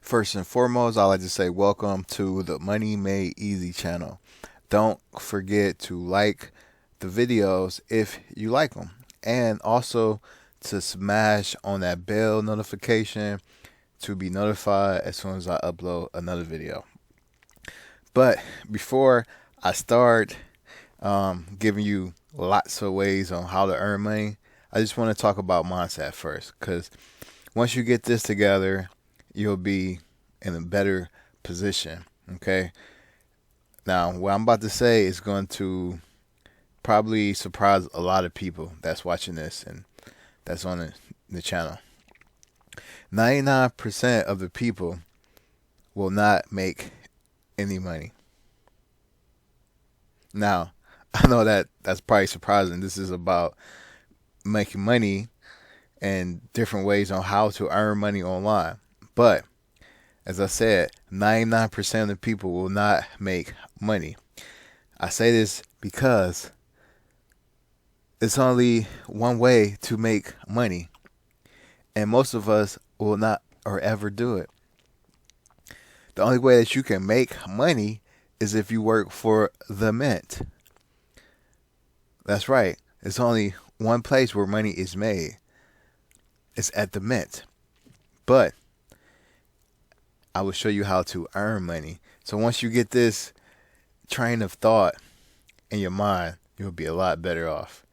First and foremost, I'd like to say welcome to the Money Made Easy channel. Don't forget to like the videos if you like them, and also to smash on that bell notification to be notified as soon as I upload another video. But before I start giving you lots of ways on how to earn money, I just want to talk about mindset first, because once you get this together, you'll be in a better position. Okay. Now, what I'm about to say is going to probably surprise a lot of people that's watching this and that's on the channel. 99% of the people will not make any money. Now, I know that that's probably surprising. This is about making money and different ways on how to earn money online. But as I said, 99% of the people will not make money. I say this because it's only one way to make money, and most of us will not or ever do it. The only way that you can make money is if you work for the mint. That's right. It's only one place where money is made. It's at the mint. But I will show you how to earn money. So once you get this train of thought in your mind, you'll be a lot better off.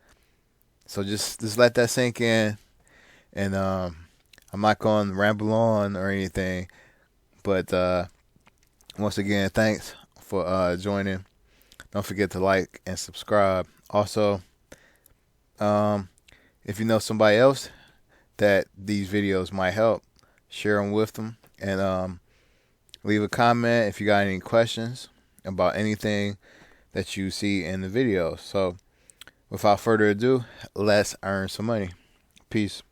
So just let that sink in, and I'm not going to ramble on or anything. But once again, thanks for joining. Don't forget to like and subscribe. Also, if you know somebody else that these videos might help, share them with them, and leave a comment if you got any questions about anything that you see in the video. So, without further ado, let's earn some money. Peace.